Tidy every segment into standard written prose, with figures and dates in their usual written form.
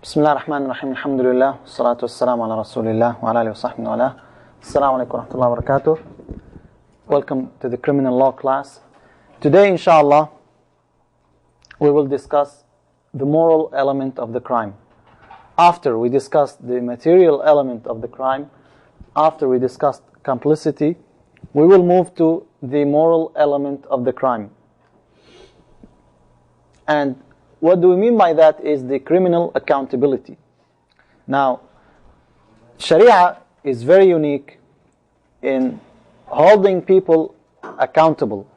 Bismillah ar-Rahman ar-Rahim, alhamdulillah, salatu wassalamu ala rasulillah, wa ala alihi wa sahbihi wa ala. Assalamu alaikum wa rahmatullahi wa barakatuh. Welcome to the criminal law class. Today, inshallah, we will discuss the moral element of the crime. After we discussed the material element of the crime, after we discussed complicity, we will move to the moral element of the crime. And what do we mean by that is the criminal accountability. Now, Sharia is very unique in holding people accountable.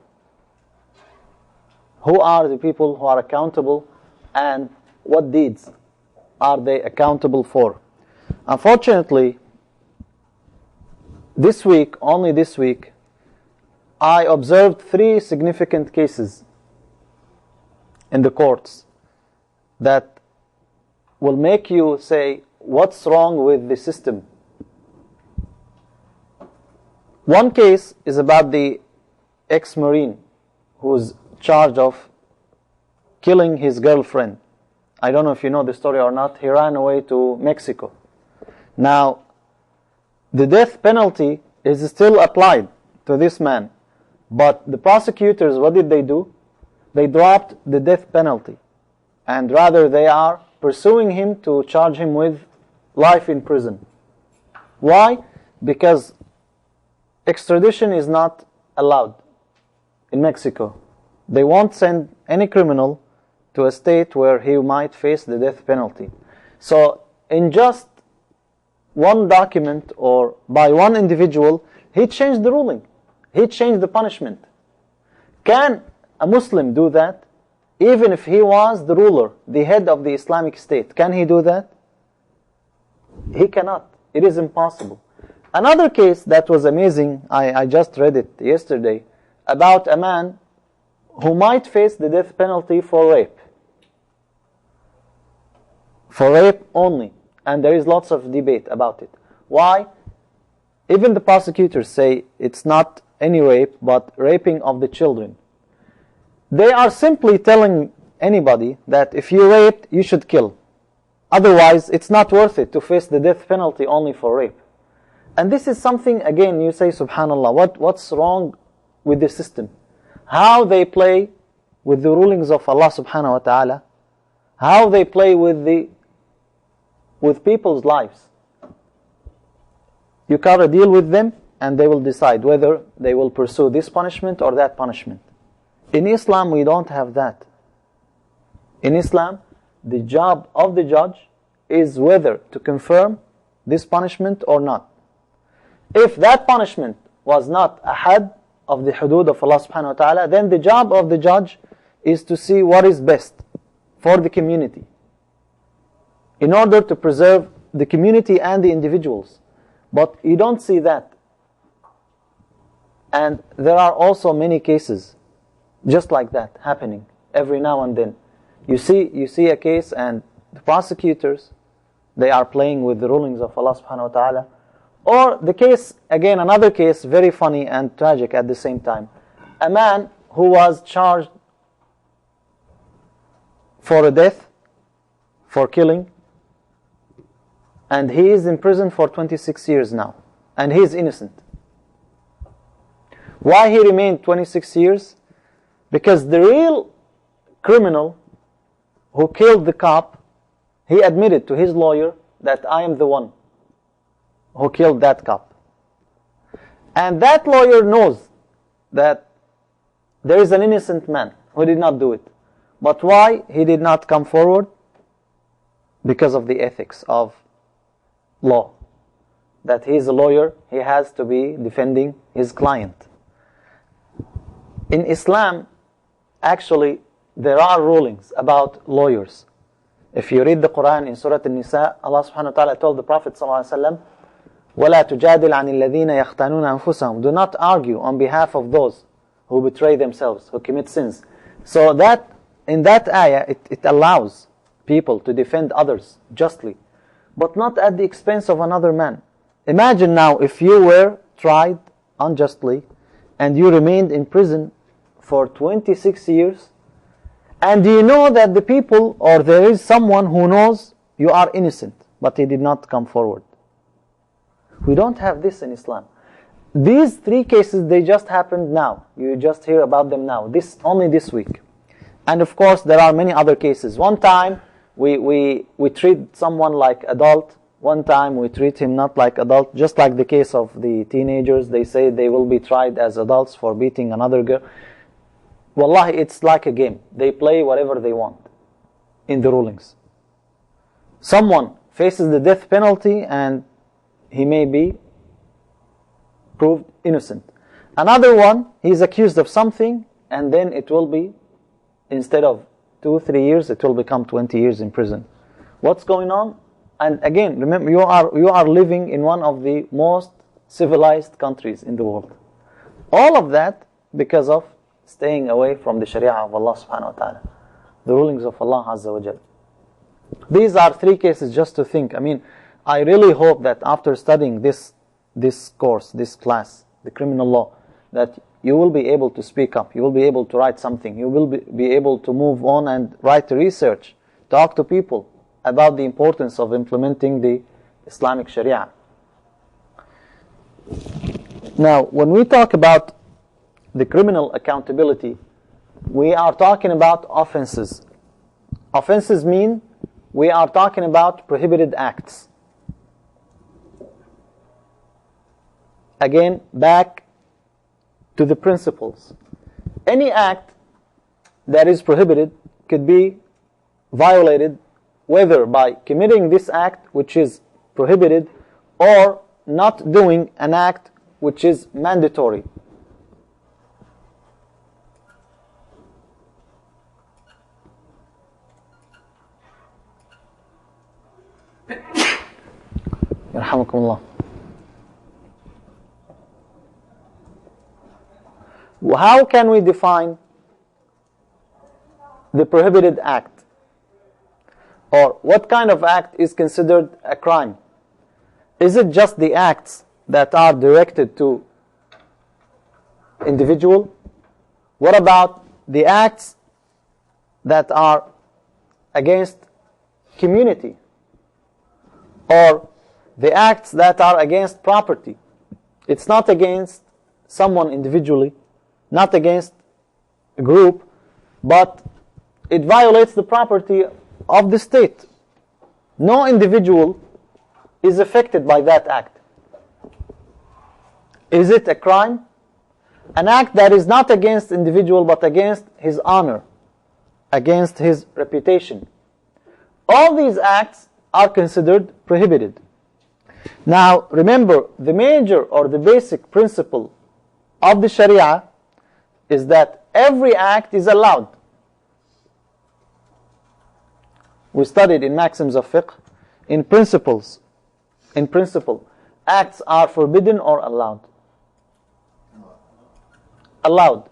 Who are the people who are accountable, and what deeds are they accountable for? Unfortunately, only this week, I observed 3 significant cases in the courts that will make you say, what's wrong with the system? One case is about the ex-Marine who's charged of killing his girlfriend. I don't know if you know the story or not. He ran away to Mexico. Now, the death penalty is still applied to this man. But the prosecutors, what did they do? They dropped the death penalty. And rather they are pursuing him to charge him with life in prison. Why? Because extradition is not allowed in Mexico. They won't send any criminal to a state where he might face the death penalty. So in just one document or by one individual, he changed the ruling. He changed the punishment. Can a Muslim do that? Even if he was the ruler, the head of the Islamic State, can he do that? He cannot. It is impossible. Another case that was amazing, I just read it yesterday, about a man who might face the death penalty for rape. For rape only. And there is lots of debate about it. Why? Even the prosecutors say it's not any rape, but raping of the children. They are simply telling anybody that if you raped, you should kill. Otherwise, it's not worth it to face the death penalty only for rape. And this is something, again, you say, subhanallah, what's wrong with the system? How they play with the rulings of Allah subhanahu wa ta'ala, how they play with people's lives. You gotta deal with them, and they will decide whether they will pursue this punishment or that punishment. In Islam, we don't have that. In Islam, the job of the judge is whether to confirm this punishment or not. If that punishment was not a had of the hudud of Allah subhanahu wa ta'ala, then the job of the judge is to see what is best for the community in order to preserve the community and the individuals. But you don't see that. And there are also many cases just like that happening every now and then. You see a case, and the prosecutors, they are playing with the rulings of Allah subhanahu wa ta'ala. Or the case, again, another case, very funny and tragic at the same time. A man who was charged for a death, for killing, and he is in prison for 26 years now, and he is innocent. Why he remained 26 years? Because the real criminal who killed the cop, he admitted to his lawyer that I am the one who killed that cop. And that lawyer knows that there is an innocent man who did not do it. But why he did not come forward? Because of the ethics of law. That he is a lawyer, he has to be defending his client. In Islam, actually, there are rulings about lawyers. If you read the Quran in Surah An-Nisa, Allah subhanahu wa ta'ala told the Prophet sallallahu alaihi wasallam, وَلَا تُجَادِلْ عَنِ الَّذِينَ يَخْتَانُونَ أَنفُسَهُم. Do not argue on behalf of those who betray themselves, who commit sins. So that, in that ayah, it allows people to defend others justly, but not at the expense of another man. Imagine now if you were tried unjustly and you remained in prison for 26 years, and you know that the people, or there is someone who knows you are innocent, but he did not come forward. We don't have this in Islam. These 3 cases, they just happened now. You just hear about them now, only this week. And of course, there are many other cases. One time, we treat someone like adult. One time, we treat him not like adult. Just like the case of the teenagers, they say they will be tried as adults for beating another girl. Wallahi, it's like a game. They play whatever they want in the rulings. Someone faces the death penalty and he may be proved innocent. Another one, he is accused of something, and then it will be, instead of 2-3 years, it will become 20 years in prison. What's going on? And again, remember, you are living in one of the most civilized countries in the world. All of that because of staying away from the Sharia of Allah subhanahu wa ta'ala, the rulings of Allah Azza wa Jal. These are 3 cases just to think. I mean, I really hope that after studying this course, this class, the criminal law, that you will be able to speak up, you will be able to write something, you will be able to move on and write research, talk to people about the importance of implementing the Islamic Sharia. Now, when we talk about the criminal accountability, we are talking about offenses. Offenses mean we are talking about prohibited acts. Again, back to the principles. Any act that is prohibited could be violated whether by committing this act which is prohibited or not doing an act which is mandatory. Yarhamukumullah. How can we define the prohibited act? Or what kind of act is considered a crime? Is it just the acts that are directed to individual? What about the acts that are against community? Or the acts that are against property? It's not against someone individually, not against a group, but it violates the property of the state. No individual is affected by that act. Is it a crime? An act that is not against individual but against his honor, against his reputation. All these acts are considered prohibited. Now, remember, the major or the basic principle of the Sharia is that every act is allowed. We studied in maxims of fiqh, in principles. In principle, acts are forbidden or allowed? Allowed,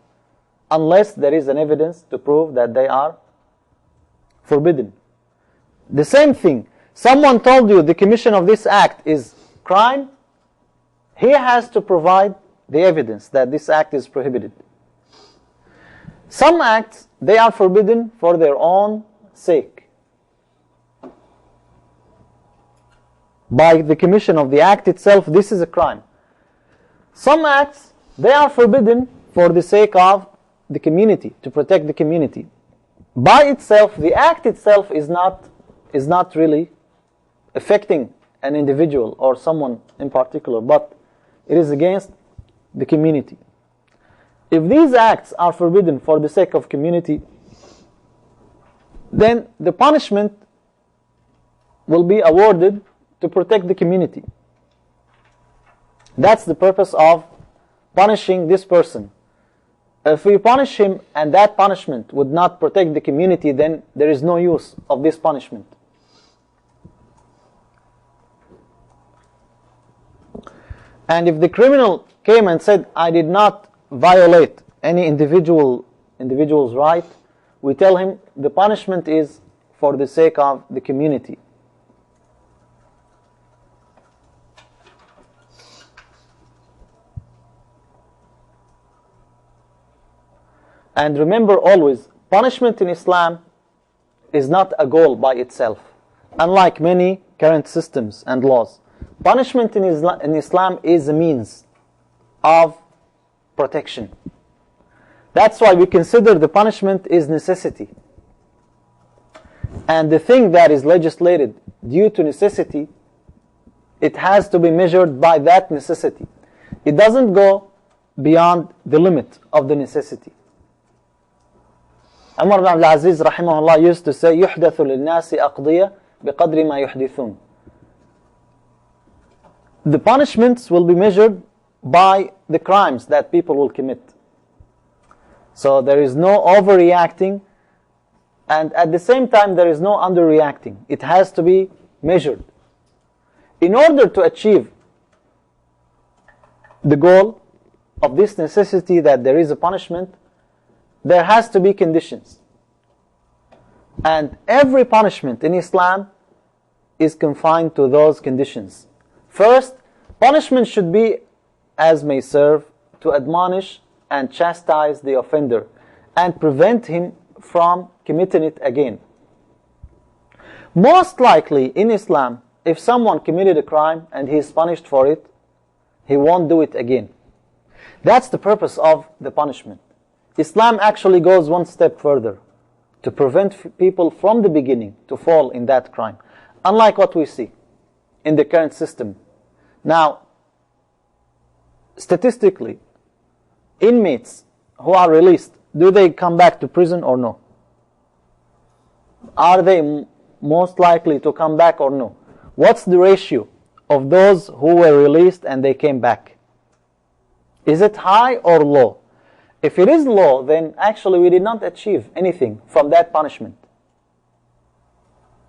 unless there is an evidence to prove that they are forbidden. The same thing, someone told you the commission of this act is crime, he has to provide the evidence that this act is prohibited. Some acts, they are forbidden for their own sake. By the commission of the act itself, this is a crime. Some acts, they are forbidden for the sake of the community, to protect the community. By itself, the act itself is not really affecting an individual or someone in particular, but it is against the community. If these acts are forbidden for the sake of community, then the punishment will be awarded to protect the community. That's the purpose of punishing this person. If we punish him and that punishment would not protect the community, then there is no use of this punishment. And if the criminal came and said, I did not violate any individual's right, we tell him the punishment is for the sake of the community. And remember always, punishment in Islam is not a goal by itself. unlike many current systems and laws. Punishment in Islam is a means of protection. That's why we consider the punishment is necessity. And the thing that is legislated due to necessity, it has to be measured by that necessity. It doesn't go beyond the limit of the necessity. Umar ibn Abdul Aziz rahimahullah used to say, يُحْدَثُ لِلنَّاسِ أَقْضِيَ بِقَدْرِ مَا يُحْدِثُونَ. The punishments will be measured by the crimes that people will commit. So there is no overreacting, and at the same time there is no underreacting. It has to be measured. In order to achieve the goal of this necessity that there is a punishment, there has to be conditions. And every punishment in Islam is confined to those conditions. First, punishment should be as may serve to admonish and chastise the offender and prevent him from committing it again. Most likely in Islam, if someone committed a crime and he is punished for it, he won't do it again. That's the purpose of the punishment. Islam actually goes one step further to prevent people from the beginning to fall in that crime, unlike what we see in the current system. Now, statistically, inmates who are released, do they come back to prison or no? Are they most likely to come back or no? What's the ratio of those who were released and they came back? Is it high or low? If it is low, then actually we did not achieve anything from that punishment.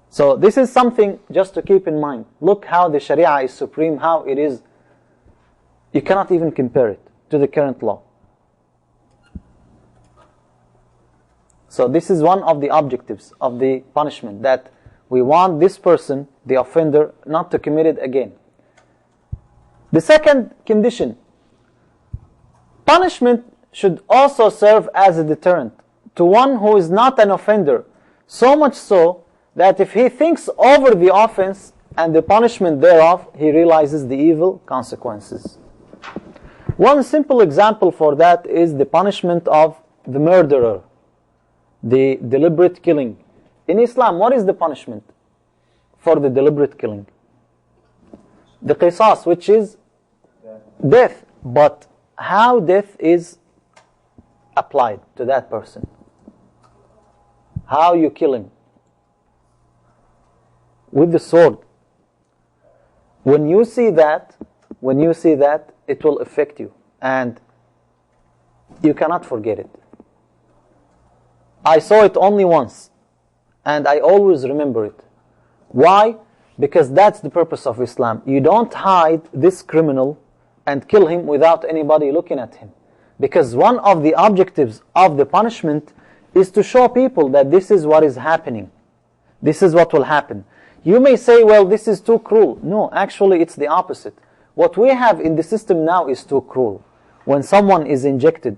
So this is something just to keep in mind. Look how the Sharia is supreme, how it is. You cannot even compare it to the current law. So this is one of the objectives of the punishment, that we want this person, the offender, not to commit it again. The second condition, punishment should also serve as a deterrent to one who is not an offender, so much so that if he thinks over the offense and the punishment thereof, he realizes the evil consequences. One simple example for that is the punishment of the murderer, the deliberate killing. In Islam, what is the punishment for the deliberate killing? The qisas, which is death. But how death is applied to that person? How you kill him? With the sword. When you see that, it will affect you, and you cannot forget it. I saw it only once, and I always remember it. Why? Because that's the purpose of Islam. You don't hide this criminal and kill him without anybody looking at him. Because one of the objectives of the punishment is to show people that this is what is happening. This is what will happen. You may say, well, this is too cruel. No, actually it's the opposite. What we have in the system now is too cruel. When someone is injected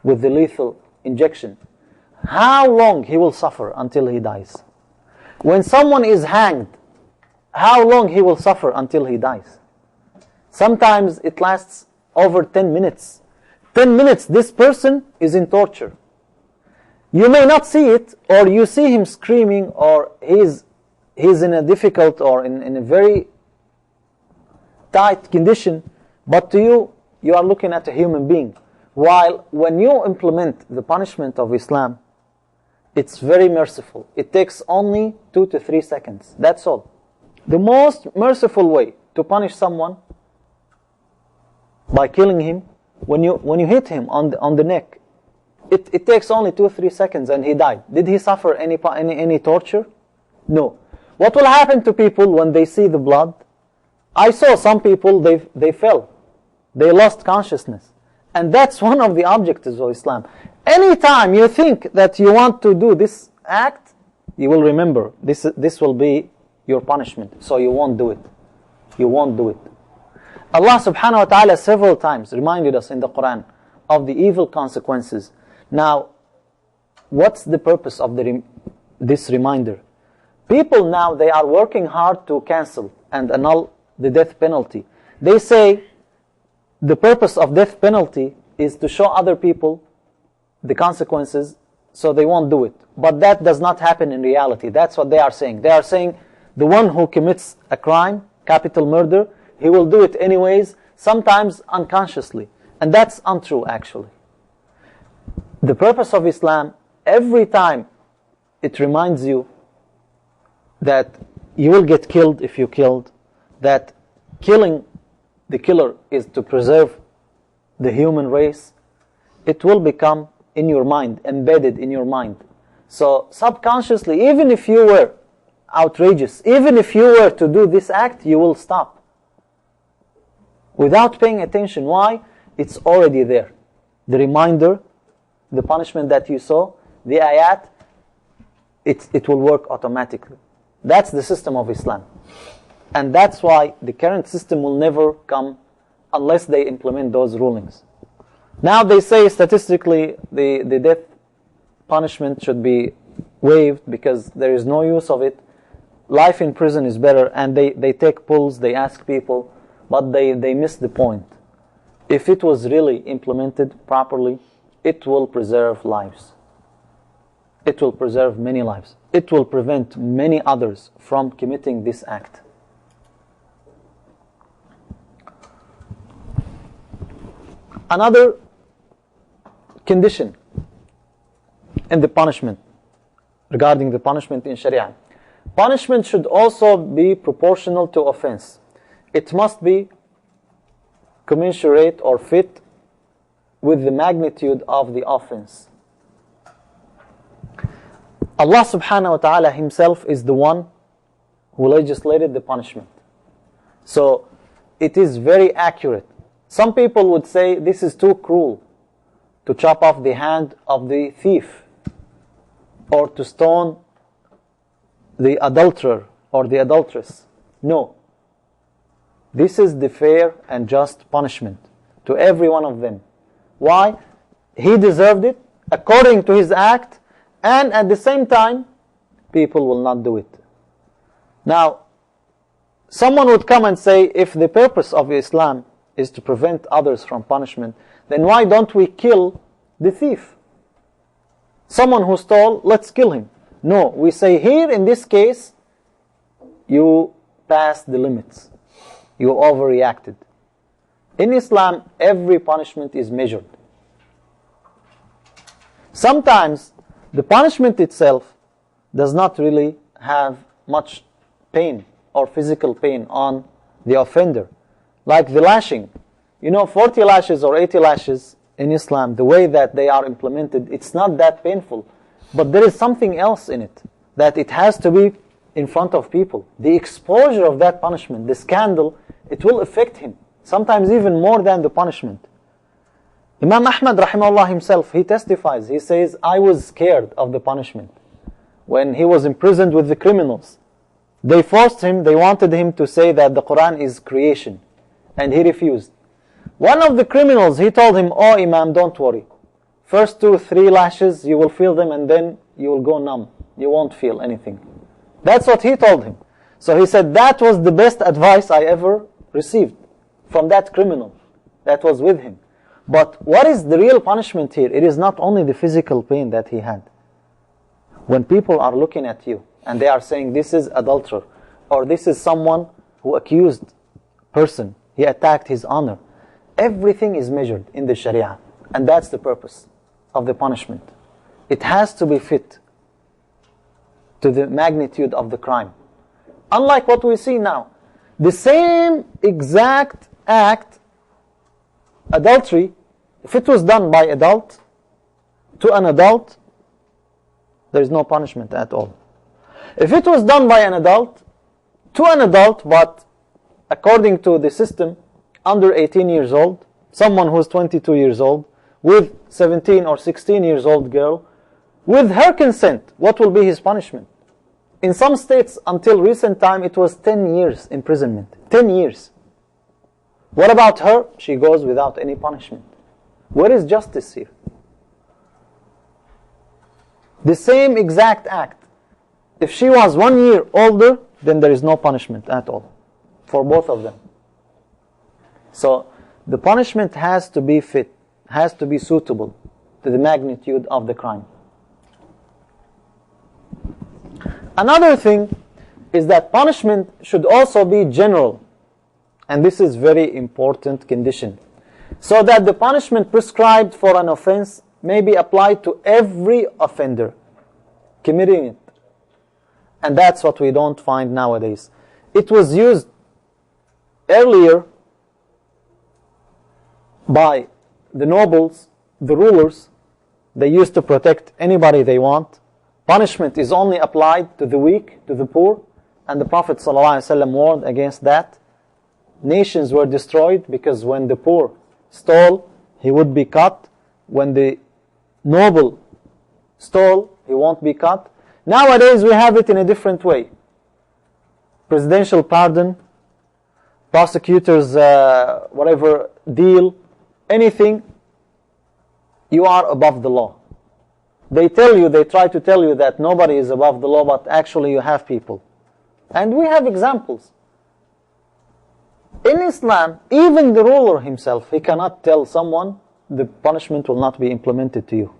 with the lethal injection, how long he will suffer until he dies? When someone is hanged, how long he will suffer until he dies? Sometimes it lasts over 10 minutes. 10 minutes, this person is in torture. You may not see it, or you see him screaming, or he's in a difficult or in a very tight condition, but to you, you are looking at a human being. While when you implement the punishment of Islam, it's very merciful. It takes only 2 to 3 seconds. That's all. The most merciful way to punish someone by killing him, when you hit him on the neck, it takes only 2 or 3 seconds and he died. Did he suffer any torture? No. What will happen to people when they see the blood? I saw some people, they fell. They lost consciousness. And that's one of the objectives of Islam. Anytime you think that you want to do this act, you will remember this will be your punishment. So you won't do it. You won't do it. Allah subhanahu wa ta'ala several times reminded us in the Quran of the evil consequences. Now, what's the purpose of this reminder? People now, they are working hard to cancel and annul the death penalty. They say the purpose of death penalty is to show other people the consequences so they won't do it. But that does not happen in reality. That's what they are saying. They are saying the one who commits a crime, capital murder, he will do it anyways, sometimes unconsciously. And that's untrue, actually. The purpose of Islam, every time it reminds you that you will get killed if you killed, that killing the killer is to preserve the human race, it will become in your mind, embedded in your mind. So subconsciously, even if you were outrageous, even if you were to do this act, you will stop without paying attention. Why? It's already there. The reminder, the punishment that you saw, the ayat, it will work automatically. That's the system of Islam. And that's why the current system will never come unless they implement those rulings. Now they say statistically the death punishment should be waived because there is no use of it. Life in prison is better, and they take polls, they ask people, but they miss the point. If it was really implemented properly, it will preserve lives. It will preserve many lives. It will prevent many others from committing this act. Another condition in the punishment, regarding the punishment in Sharia. Punishment should also be proportional to offense. It must be commensurate or fit with the magnitude of the offense. Allah subhanahu wa ta'ala himself is the one who legislated the punishment. So it is very accurate. Some people would say this is too cruel to chop off the hand of the thief or to stone the adulterer or the adulteress. No. This is the fair and just punishment to every one of them. Why? He deserved it according to his act, and at the same time, people will not do it. Now, someone would come and say, if the purpose of Islam is to prevent others from punishment, then why don't we kill the thief? Someone who stole, let's kill him. No, we say here in this case, you passed the limits. You overreacted. In Islam, every punishment is measured. Sometimes the punishment itself does not really have much pain or physical pain on the offender. Like the lashing. 40 lashes or 80 lashes in Islam, the way that they are implemented, it's not that painful. But there is something else in it, that it has to be in front of people. The exposure of that punishment, the scandal, it will affect him, sometimes even more than the punishment. Imam Ahmad rahimahullah himself, he testifies, he says, I was scared of the punishment when he was imprisoned with the criminals. They forced him, they wanted him to say that the Quran is creation, and he refused. One of the criminals, he told him, oh Imam, don't worry. First 2-3 lashes, you will feel them, and then you will go numb. You won't feel anything. That's what he told him. So he said, that was the best advice I ever received from that criminal that was with him. But what is the real punishment here? It is not only the physical pain that he had. When people are looking at you, and they are saying, this is adulterer, or this is someone who accused person, he attacked his honor. Everything is measured in the Sharia. And that's the purpose of the punishment. It has to be fit to the magnitude of the crime. Unlike what we see now. The same exact act, adultery, if it was done by adult to an adult, there is no punishment at all. If it was done by an adult to an adult, but according to the system, under 18 years old, someone who is 22 years old, with 17 or 16 years old girl, with her consent, what will be his punishment? In some states, until recent time, it was 10 years imprisonment. 10 years. What about her? She goes without any punishment. Where is justice here? The same exact act. If she was 1 year older, then there is no punishment at all for both of them. So the punishment has to be fit, has to be suitable to the magnitude of the crime. Another thing is that punishment should also be general, and this is very important condition, so that the punishment prescribed for an offense may be applied to every offender committing it. And that's what we don't find nowadays. It was used earlier by the nobles, the rulers. They used to protect anybody they want. Punishment is only applied to the weak, to the poor, and the Prophet ﷺ warned against that. Nations were destroyed because when the poor stole, he would be cut. When the noble stole, he won't be cut. Nowadays we have it in a different way. Presidential pardon, prosecutors, whatever deal, anything, you are above the law. They try to tell you that nobody is above the law, but actually you have people. And we have examples. In Islam, even the ruler himself, he cannot tell someone the punishment will not be implemented to you.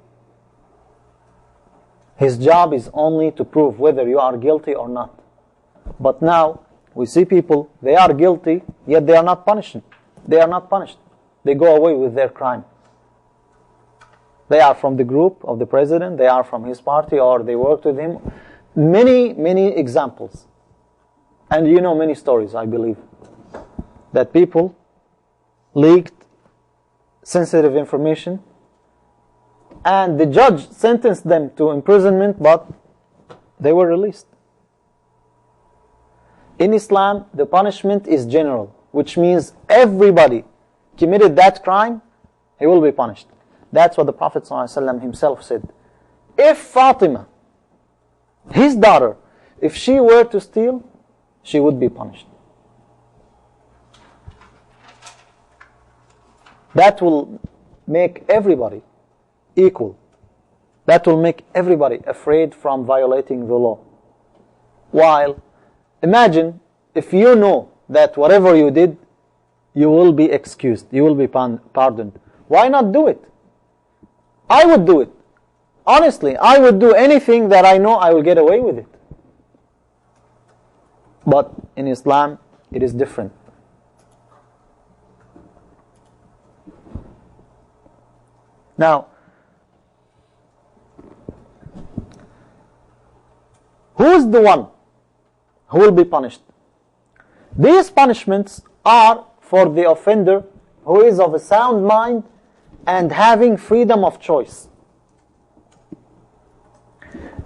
His job is only to prove whether you are guilty or not. But now, we see people, they are guilty, yet they are not punished. They are not punished. They go away with their crime. They are from the group of the president, they are from his party, or they worked with him. Many, many examples. And you know many stories, I believe, that people leaked sensitive information, and the judge sentenced them to imprisonment, but they were released. In Islam, the punishment is general, which means everybody committed that crime, he will be punished. That's what the Prophet ﷺ himself said. If Fatima, his daughter, if she were to steal, she would be punished. That will make everybody equal. That will make everybody afraid from violating the law. While, imagine if you know that whatever you did, you will be excused, you will be pardoned. Why not do it? I would do it. Honestly, I would do anything that I know I will get away with it. But in Islam, it is different. Now, who is the one who will be punished? These punishments are for the offender who is of a sound mind and having freedom of choice.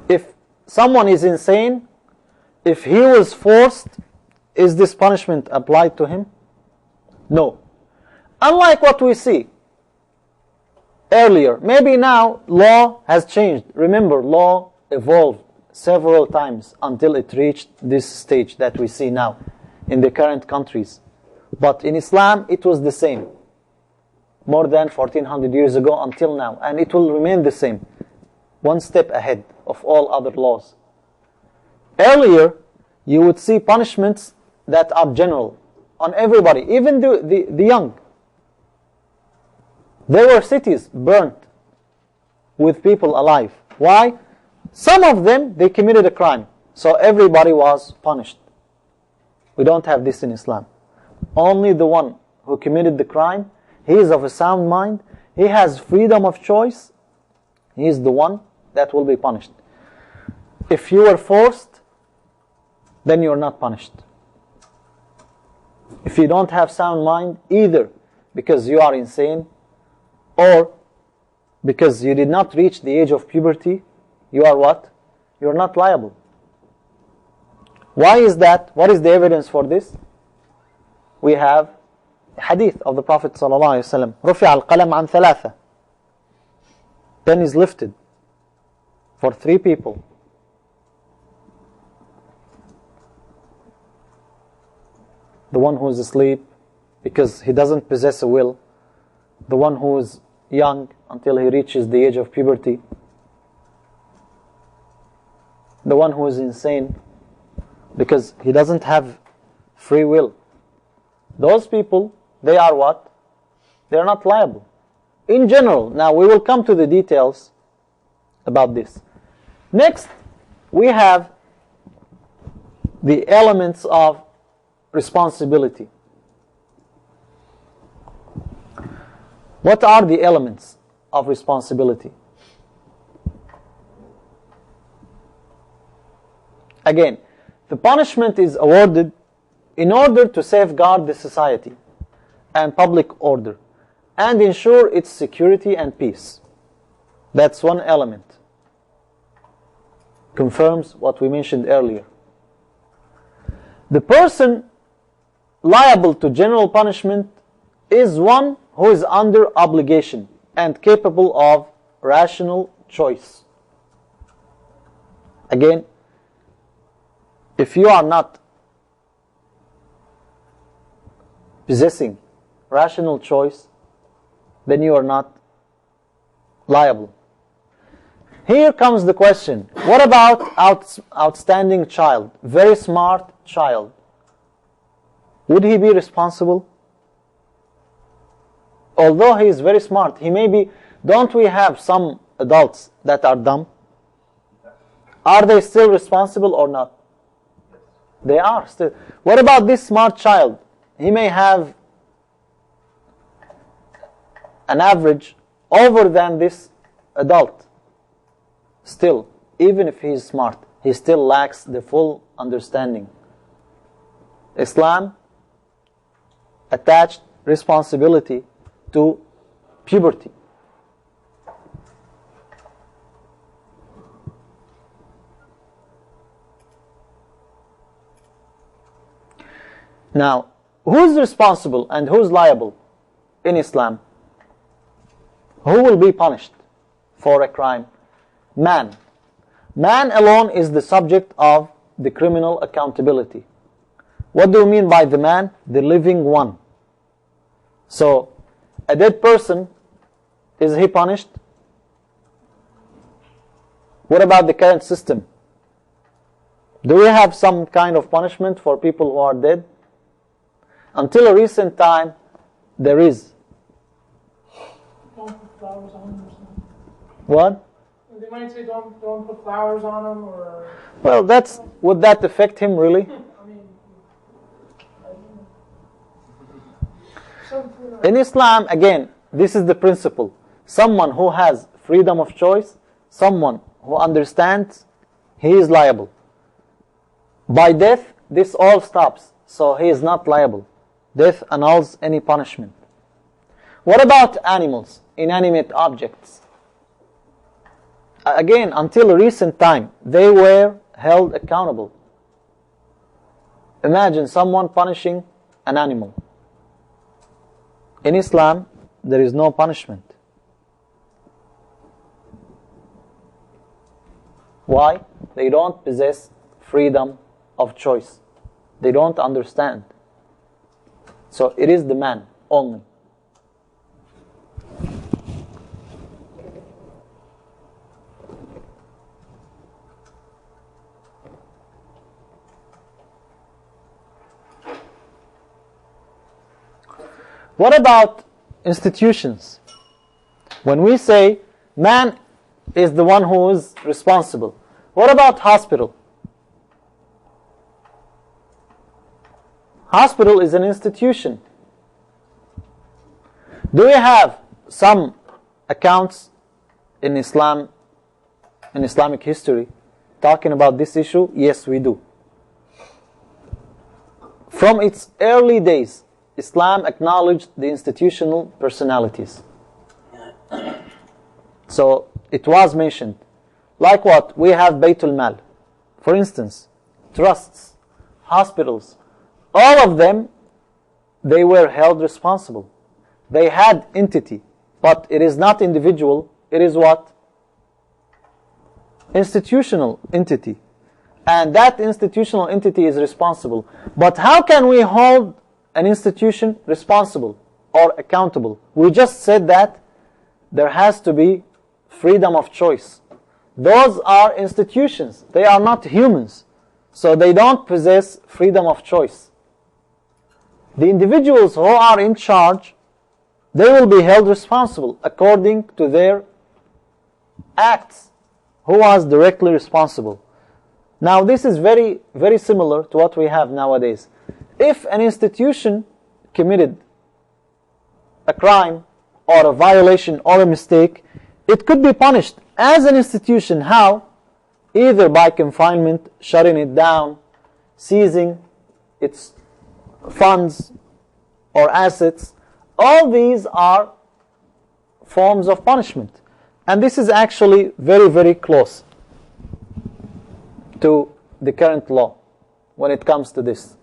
If someone is insane, if he was forced, is this punishment applied to him? No. Unlike what we see earlier, maybe now law has changed. Remember, law evolved several times until it reached this stage that we see now in the current countries. But in Islam, it was the same. More than 1400 years ago until now. And it will remain the same. One step ahead of all other laws. Earlier, you would see punishments that are general on everybody, even the young. There were cities burnt with people alive. Why? Some of them, they committed a crime. So everybody was punished. We don't have this in Islam. Only the one who committed the crime, he is of a sound mind, he has freedom of choice, he is the one that will be punished. If you were forced, then you are not punished. If you don't have sound mind, either because you are insane or because you did not reach the age of puberty, you are what? You are not liable. Why is that? What is the evidence for this? We have a hadith of the Prophet ﷺ. رُفِعَ الْقَلَمْ عَنْ ثَلَاثَةٍ. Pen is lifted for 3 people. The one who is asleep because he doesn't possess a will. The one who is young until he reaches the age of puberty. the one who is insane, because he doesn't have free will. Those people, they are what? They are not liable. In general, now we will come to the details about this. Next, we have the elements of responsibility. What are the elements of responsibility? Again, the punishment is awarded in order to safeguard the society and public order and ensure its security and peace. That's one element. Confirms what we mentioned earlier. The person liable to general punishment is one who is under obligation and capable of rational choice. Again, if you are not possessing rational choice, then you are not liable. Here comes the question, what about outstanding child, very smart child? Would he be responsible? Although he is very smart, he may be, don't we have some adults that are dumb? Are they still responsible or not? They are still. What about this smart child? He may have an average over than this adult. Still, even if he is smart, he still lacks the full understanding. Islam attached responsibility to puberty. Now, who's responsible and who's liable in Islam? Who will be punished for a crime? Man. Man alone is the subject of the criminal accountability. What do you mean by the man? The living one. So, a dead person, is he punished? What about the current system? Do we have some kind of punishment for people who are dead? Until a recent time, there is. Don't put flowers on them or something. What? They might say don't put flowers on them or... Well, would that affect him really? I mean, something like... In Islam, again, this is the principle. Someone who has freedom of choice, someone who understands, he is liable. By death, this all stops, so he is not liable. Death annuls any punishment. What about animals, inanimate objects? Again, until a recent time, they were held accountable. Imagine someone punishing an animal. In Islam, there is no punishment. Why? They don't possess freedom of choice. They don't understand. So it is the man only. What about institutions? When we say man is the one who is responsible, what about hospital? Hospital is an institution. Do we have some accounts in Islam, in Islamic history, talking about this issue? Yes, we do. From its early days, Islam acknowledged the institutional personalities. So it was mentioned. Like what? We have Baytul Mal. For instance, trusts, hospitals, all of them, they were held responsible. They had entity, but it is not individual, it is what? Institutional entity. And that institutional entity is responsible. But how can we hold an institution responsible or accountable? We just said that there has to be freedom of choice. Those are institutions. They are not humans. So they don't possess freedom of choice. The individuals who are in charge, they will be held responsible according to their acts. Who was directly responsible? Now this is very, very similar to what we have nowadays. If an institution committed a crime or a violation or a mistake, it could be punished as an institution. How? Either by confinement, shutting it down, seizing its funds or assets. All these are forms of punishment. And this is actually very, very close to the current law when it comes to this.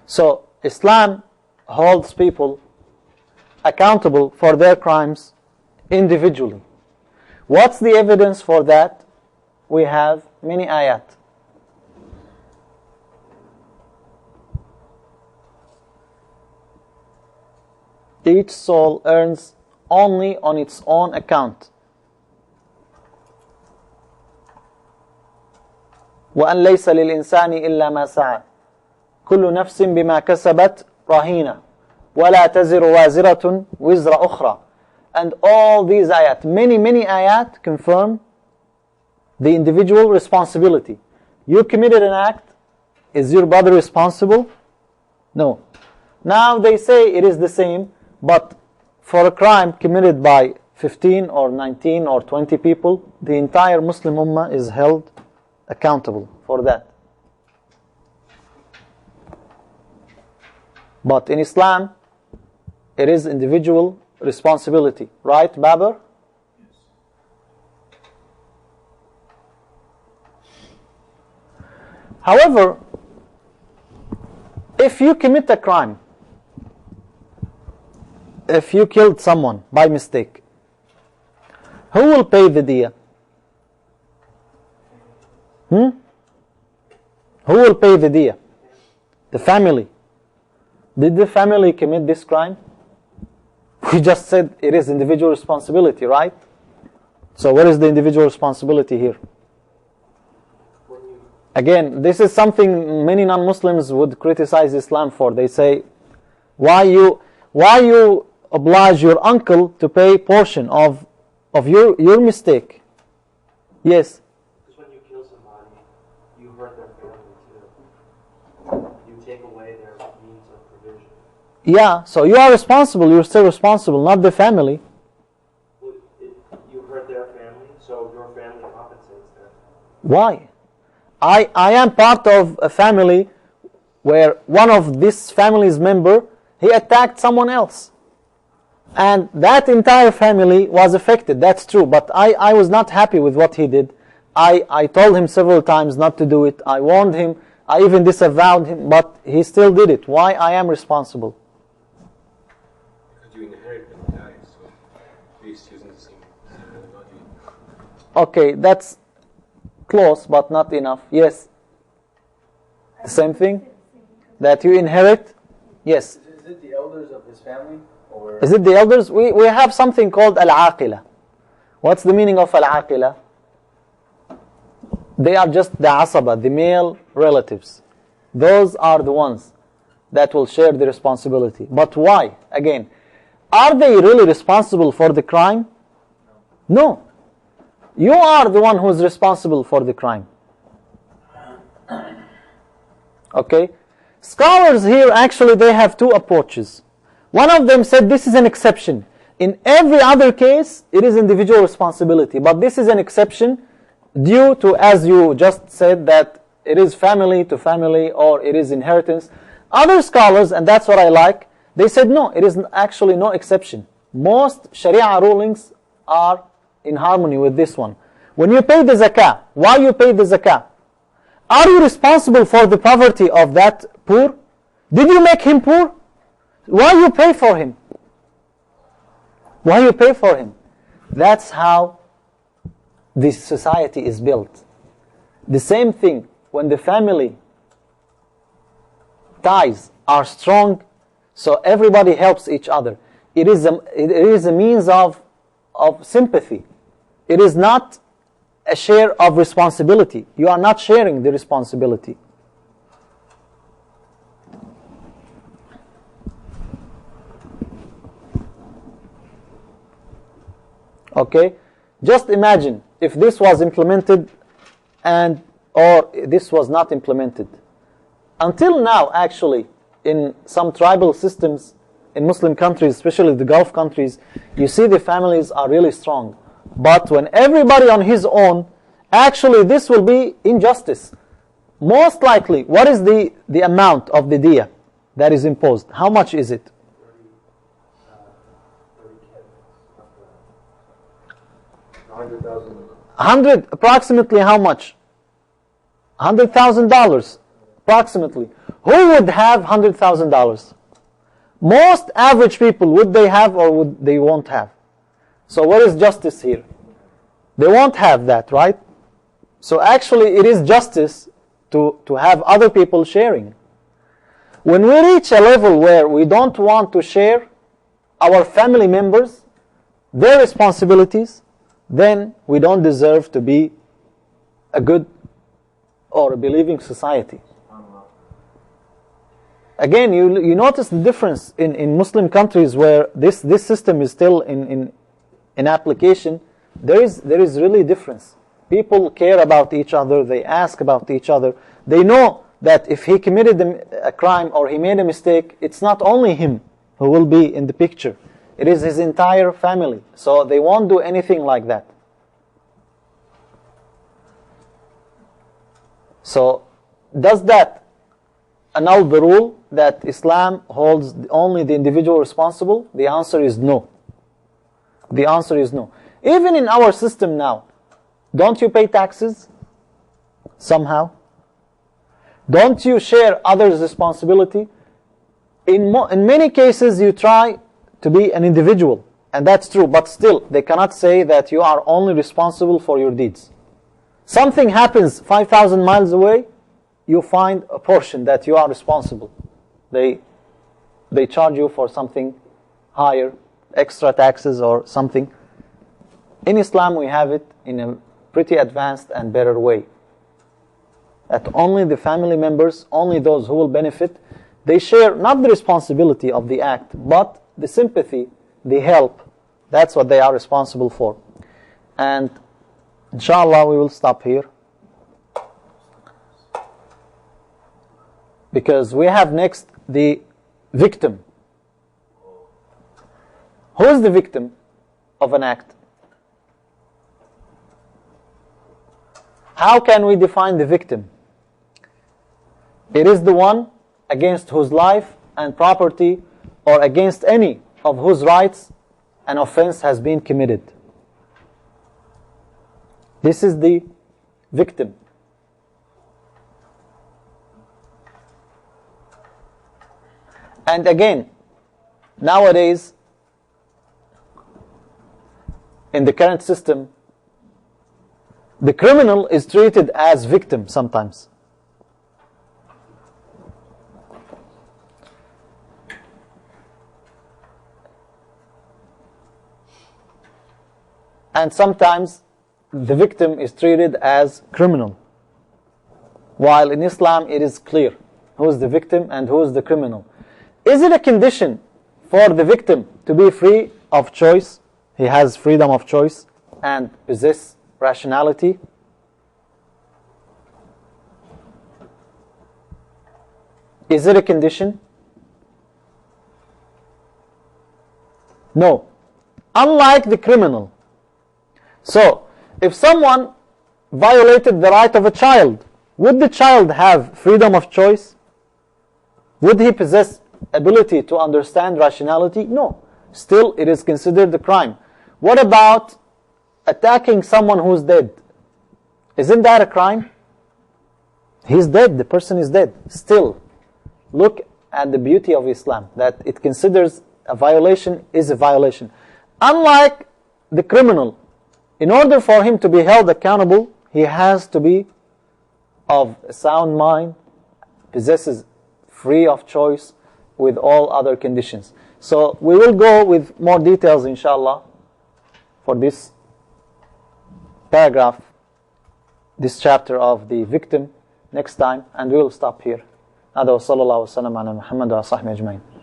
So Islam holds people accountable for their crimes individually. What's the evidence for that? We have many ayat. Each soul earns only on its own account. وَأَنْ لَيْسَ لِلْإِنسَانِ إِلَّا مَا سَعَى كُلُّ نَفْسٍ بِمَا كَسَبَتْ رَهِينَةٌ وَلَا تَزِرُ وَازِرَةٌ وِزْرَ أُخْرَى. And all these ayat, many ayat confirm the individual responsibility. You committed an act, is your brother responsible? No. Now they say it is the same, but for a crime committed by 15 or 19 or 20 people, the entire Muslim Ummah is held accountable for that. But in Islam, it is individual responsibility. Right, Babar? Yes. However, if you commit a crime, if you killed someone by mistake, who will pay the diya? Who will pay the diya? The family. Did the family commit this crime? We just said it is individual responsibility, right? So what is the individual responsibility here? Again, this is something many non-Muslims would criticize Islam for. They say, why you oblige your uncle to pay portion of your mistake? Yes. Because when you kill somebody, you hurt their family too. You take away their means of provision. Yeah, so you are responsible. You're still responsible, not the family. Well, you hurt their family, so your family compensates them. Why? I am part of a family where one of this family's member, he attacked someone else. And that entire family was affected, that's true. But I was not happy with what he did. I told him several times not to do it. I warned him. I even disavowed him, but he still did it. Why I am responsible? Because you inherit when you die, so he's using the same methodology. Okay, that's close, but not enough. Yes. The same thing? That you inherit? Yes. Is it the elders of his family? Or Is it the elders? We have something called al-aqila. What's the meaning of al-aqila? They are just the asaba, the male relatives. Those are the ones that will share the responsibility. But why? Again, are they really responsible for the crime? No. You are the one who is responsible for the crime. Okay? Scholars here, actually, they have two approaches. One of them said this is an exception. In every other case, it is individual responsibility. But this is an exception due to, as you just said, that it is family to family or it is inheritance. Other scholars, and that's what I like, they said no, it is actually no exception. Most Sharia rulings are in harmony with this one. When you pay the zakah, why you pay the zakah? Are you responsible for the poverty of that poor? Did you make him poor? Why you pay for him? Why you pay for him? That's how this society is built. The same thing, when the family ties are strong, so everybody helps each other. It is a means of sympathy. It is not a share of responsibility. You are not sharing the responsibility. Okay? Just imagine if this was implemented or this was not implemented. Until now, actually, in some tribal systems in Muslim countries, especially the Gulf countries, you see the families are really strong. But when everybody on his own, actually this will be injustice. Most likely, what is the amount of the diya that is imposed? How much is it? 100,000. Approximately how much? $100,000 approximately. Who would have $100,000? Most average people, would they have or would they won't have? So where is justice here? They won't have that, right? So actually it is justice to have other people sharing. When we reach a level where we don't want to share our family members, their responsibilities, then we don't deserve to be a good or a believing society. Again, you notice the difference in Muslim countries where this system is still in application. There is really difference. People care about each other. They ask about each other. They know that if he committed a crime or he made a mistake, it's not only him who will be in the picture. It is his entire family. So they won't do anything like that. So does that annul the rule that Islam holds only the individual responsible? The answer is no. The answer is no. Even in our system now, don't you pay taxes somehow? Don't you share others' responsibility? In many cases you try to be an individual, and that's true, but still they cannot say that you are only responsible for your deeds. Something happens 5,000 miles away, you find a portion that you are responsible. They charge you for something higher, extra taxes or something. In Islam we have it in a pretty advanced and better way. That only the family members, only those who will benefit, they share not the responsibility of the act, but the sympathy, the help. That's what they are responsible for. And inshallah we will stop here. Because we have next the victim. Who is the victim of an act? How can we define the victim? It is the one against whose life and property or against any of whose rights an offense has been committed. This is the victim. And again, nowadays, in the current system, the criminal is treated as victim sometimes. And sometimes the victim is treated as criminal. While in Islam it is clear who is the victim and who is the criminal. Is it a condition for the victim to be free of choice? He has freedom of choice and possess rationality. Is it a condition? No. Unlike the criminal. So, if someone violated the right of a child, would the child have freedom of choice? Would he possess ability to understand rationality? No. Still, it is considered a crime. What about attacking someone who's dead? Isn't that a crime? He's dead, the person is dead. Still, look at the beauty of Islam, that it considers a violation is a violation. Unlike the criminal, in order for him to be held accountable, he has to be of a sound mind, possesses free of choice with all other conditions. So we will go with more details inshallah for this paragraph, this chapter of the victim next time, and we will stop here. هذا وصلى الله وسلم على محمد وصحبه أجمعين.